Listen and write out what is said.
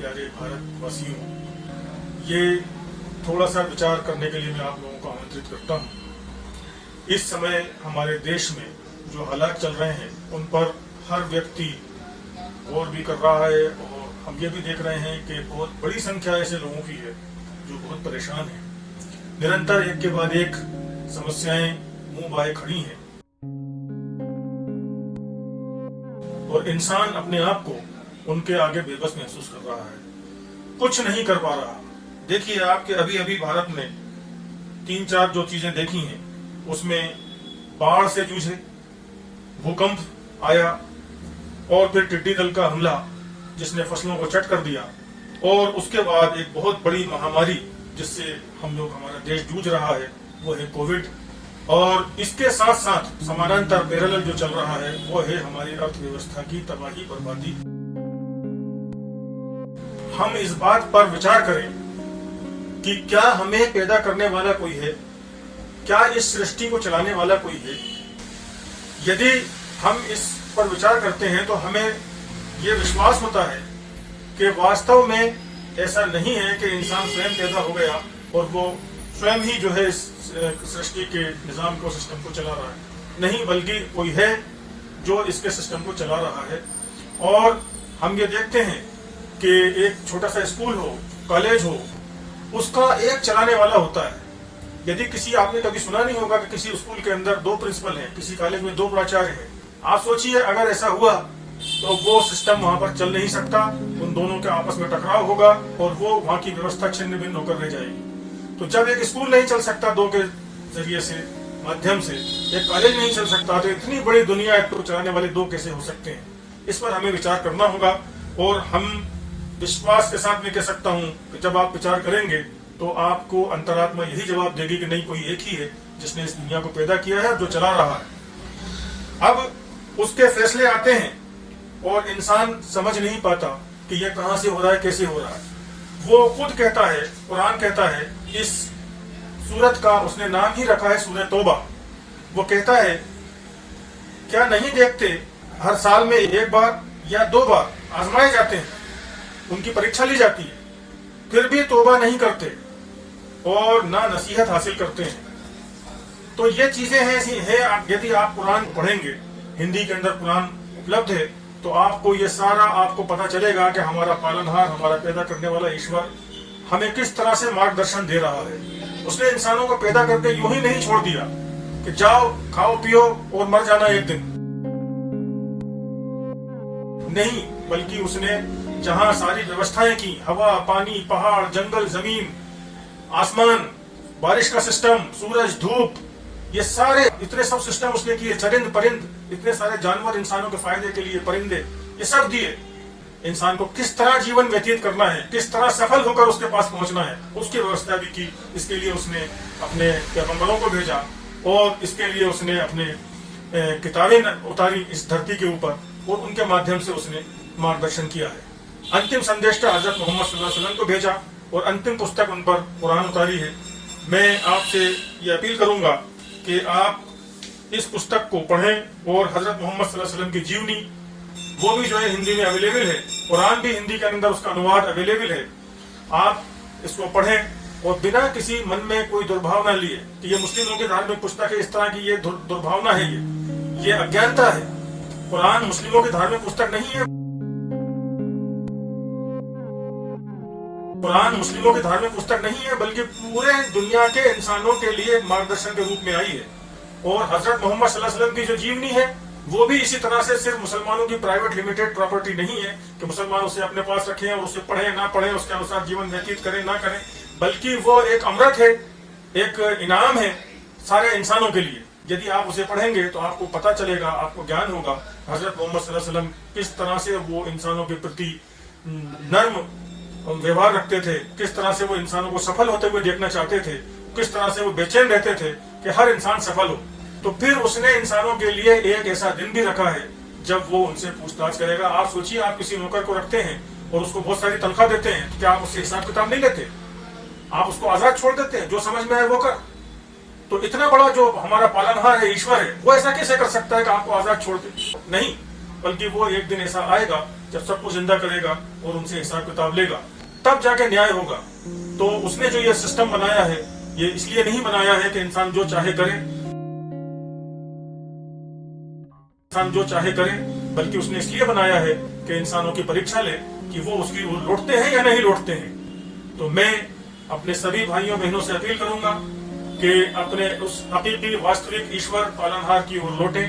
प्यारे भारतवासियों, ये थोड़ा सा विचार करने के लिए मैं आप लोगों को आमंत्रित करता हूँ। इस समय हमारे देश में जो हालात चल रहे हैं उन पर हर व्यक्ति गौर भी कर रहा है और हम ये भी देख रहे हैं कि बहुत बड़ी संख्या ऐसे लोगों की है जो बहुत परेशान है। निरंतर एक के बाद एक समस्याएं मुंह बाए खड़ी हैं और इंसान अपने आप को उनके आगे बेबस महसूस कर रहा है, कुछ नहीं कर पा रहा। देखिए, आपके अभी अभी भारत में 3-4 जो चीजें देखी हैं उसमें बाढ़ से जूझे, भूकंप आया और फिर टिड्डी दल का हमला जिसने फसलों को चट कर दिया, और उसके बाद एक बहुत बड़ी महामारी जिससे हमारा देश जूझ रहा है वो है कोविड। और इसके साथ साथ समानांतर पैरेलल जो चल रहा है वो है हमारी अर्थव्यवस्था की तबाही बर्बादी। हम इस बात पर विचार करें कि क्या हमें पैदा करने वाला कोई है, क्या इस सृष्टि को चलाने वाला कोई है। यदि हम इस पर विचार करते हैं तो हमें ये विश्वास होता है कि वास्तव में ऐसा नहीं है कि इंसान स्वयं पैदा हो गया और वो स्वयं ही जो है इस सृष्टि के निजाम को, सिस्टम को चला रहा है। नहीं, बल्कि कोई है जो इसके सिस्टम को चला रहा है। और हम ये देखते हैं कि एक छोटा सा स्कूल हो, कॉलेज हो, उसका एक चलाने वाला होता है। यदि किसी, आपने कभी सुना नहीं होगा कि किसी स्कूल के अंदर 2 प्रिंसिपल हैं, किसी कॉलेज में 2 प्राचार्य हैं। आप सोचिए, अगर ऐसा हुआ तो वो सिस्टम वहां पर चल नहीं सकता, उन दोनों के आपस में टकराव होगा और वो वहां की व्यवस्था छिन्न भिन्न होकर रह जाएगी। तो जब एक स्कूल नहीं चल सकता 2 के जरिए से, माध्यम से, एक कॉलेज नहीं चल सकता, तो इतनी बड़ी दुनिया को चलाने वाले 2 कैसे हो सकते हैं। इस पर हमें विचार करना होगा। और हम विश्वास के साथ में कह सकता हूं कि जब आप विचार करेंगे तो आपको अंतरात्मा यही जवाब देगी कि नहीं, कोई एक ही है जिसने इस दुनिया को पैदा किया है, जो चला रहा है। अब उसके फैसले आते हैं और इंसान समझ नहीं पाता कि यह कहां से हो रहा है, कैसे हो रहा है। वो खुद कहता है, कुरान कहता है, इस सूरत का उसने नाम ही रखा है सूरह तौबा। वो कहता है, क्या नहीं देखते हर साल में 1 बार या 2 बार आजमाए जाते हैं, उनकी परीक्षा ली जाती है, फिर भी तौबा नहीं करते और ना नसीहत हासिल करते हैं। तो ये चीजें हैं ऐसी हैं। यदि आप कुरान पढ़ेंगे, हिंदी के अंदर कुरान उपलब्ध है, तो आपको ये सारा आपको पता चलेगा कि हमारा पालनहार, हमारा पैदा करने वाला ईश्वर हमें किस तरह से मार्गदर्शन दे रहा है। उसने इंसानों को पैदा करके यूं ही नहीं छोड़ दिया कि जाओ खाओ पियो और मर जाना एक दिन। नहीं, बल्कि उसने जहां सारी व्यवस्थाएं की, हवा, पानी, पहाड़, जंगल, जमीन, आसमान, बारिश का सिस्टम, सूरज, धूप, ये सारे इतने सब सिस्टम उसने किए, चरिंद परिंद, इतने सारे जानवर इंसानों के फायदे के लिए, परिंदे, ये सब दिए। इंसान को किस तरह जीवन व्यतीत करना है, किस तरह सफल होकर उसके पास पहुंचना है, उसकी व्यवस्था भी की। इसके लिए उसने अपने पैगंबरों को भेजा और इसके लिए उसने अपने किताबें उतारी इस धरती के ऊपर और उनके माध्यम से उसने मार्गदर्शन किया है। अंतिम संदेशा हजरत मोहम्मद सल्लल्लाहु अलैहि वसल्लम को भेजा और अंतिम पुस्तक उन पर कुरान उतारी है। मैं आपसे ये अपील करूंगा कि आप इस पुस्तक को पढ़ें और हजरत मोहम्मद सल्लल्लाहु अलैहि वसल्लम की जीवनी, वो भी जो है हिंदी में अवेलेबल है, कुरान भी हिंदी के अंदर उसका अनुवाद अवेलेबल है। आप इसको पढ़ें और बिना किसी मन में कोई दुर्भावना लिए कि ये मुस्लिमों की धार्मिक पुस्तक है, इस तरह की ये दुर्भावना है, ये अज्ञानता है। कुरान मुस्लिमों की धार्मिक पुस्तक नहीं है। कुरान मुस्लिमों की धार्मिक पुस्तक नहीं है, बल्कि पूरे दुनिया के इंसानों के लिए मार्गदर्शन के रूप में आई है। और हजरत मोहम्मद सल्लल्लाहु अलैहि वसल्लम की जो जीवनी है वो भी इसी तरह से सिर्फ मुसलमानों की प्राइवेट लिमिटेड प्रॉपर्टी नहीं है कि मुसलमान उसे अपने पास रखें और उसे पढ़ें ना पढ़ें, उसके अनुसार जीवन व्यतीत करें ना करें, बल्कि वो एक अमृत है, एक इनाम है सारे इंसानों के लिए। यदि आप उसे पढ़ेंगे तो आपको पता चलेगा, आपको ज्ञान होगा हजरत मोहम्मद सल्लल्लाहु अलैहि वसल्लम किस तरह से वो इंसानों के प्रति नर्म व्यवहार रखते थे, किस तरह से वो इंसानों को सफल होते हुए देखना चाहते थे, किस तरह से वो बेचैन रहते थे कि हर इंसान सफल हो। तो फिर उसने इंसानों के लिए एक ऐसा दिन भी रखा है जब वो उनसे पूछताछ करेगा। आप सोचिए, आप किसी नौकर को रखते हैं और उसको बहुत सारी तनख्वाह देते हैं, तो क्या आप उससे हिसाब किताब नहीं लेते? आप उसको आजाद छोड़ देते हैं, जो समझ में आए वो कर। तो इतना बड़ा जो हमारा पालनहार है, ईश्वर है, वो ऐसा कैसे कर सकता है कि आपको आजाद छोड़ दे? नहीं, बल्कि वो एक दिन ऐसा आएगा जब सबको जिंदा करेगा और उनसे हिसाब किताब लेगा, तब जाके न्याय होगा। तो उसने जो ये सिस्टम बनाया है, ये इसलिए नहीं बनाया है कि इंसान जो चाहे करे, बल्कि उसने इसलिए बनाया है कि इंसानों की परीक्षा ले कि वो उसकी ओर लौटते हैं या नहीं लौटते हैं। तो मैं अपने सभी भाइयों बहनों से अपील करूंगा कि अपने उस हकीकी वास्तविक ईश्वर पालनहार की ओर लौटें,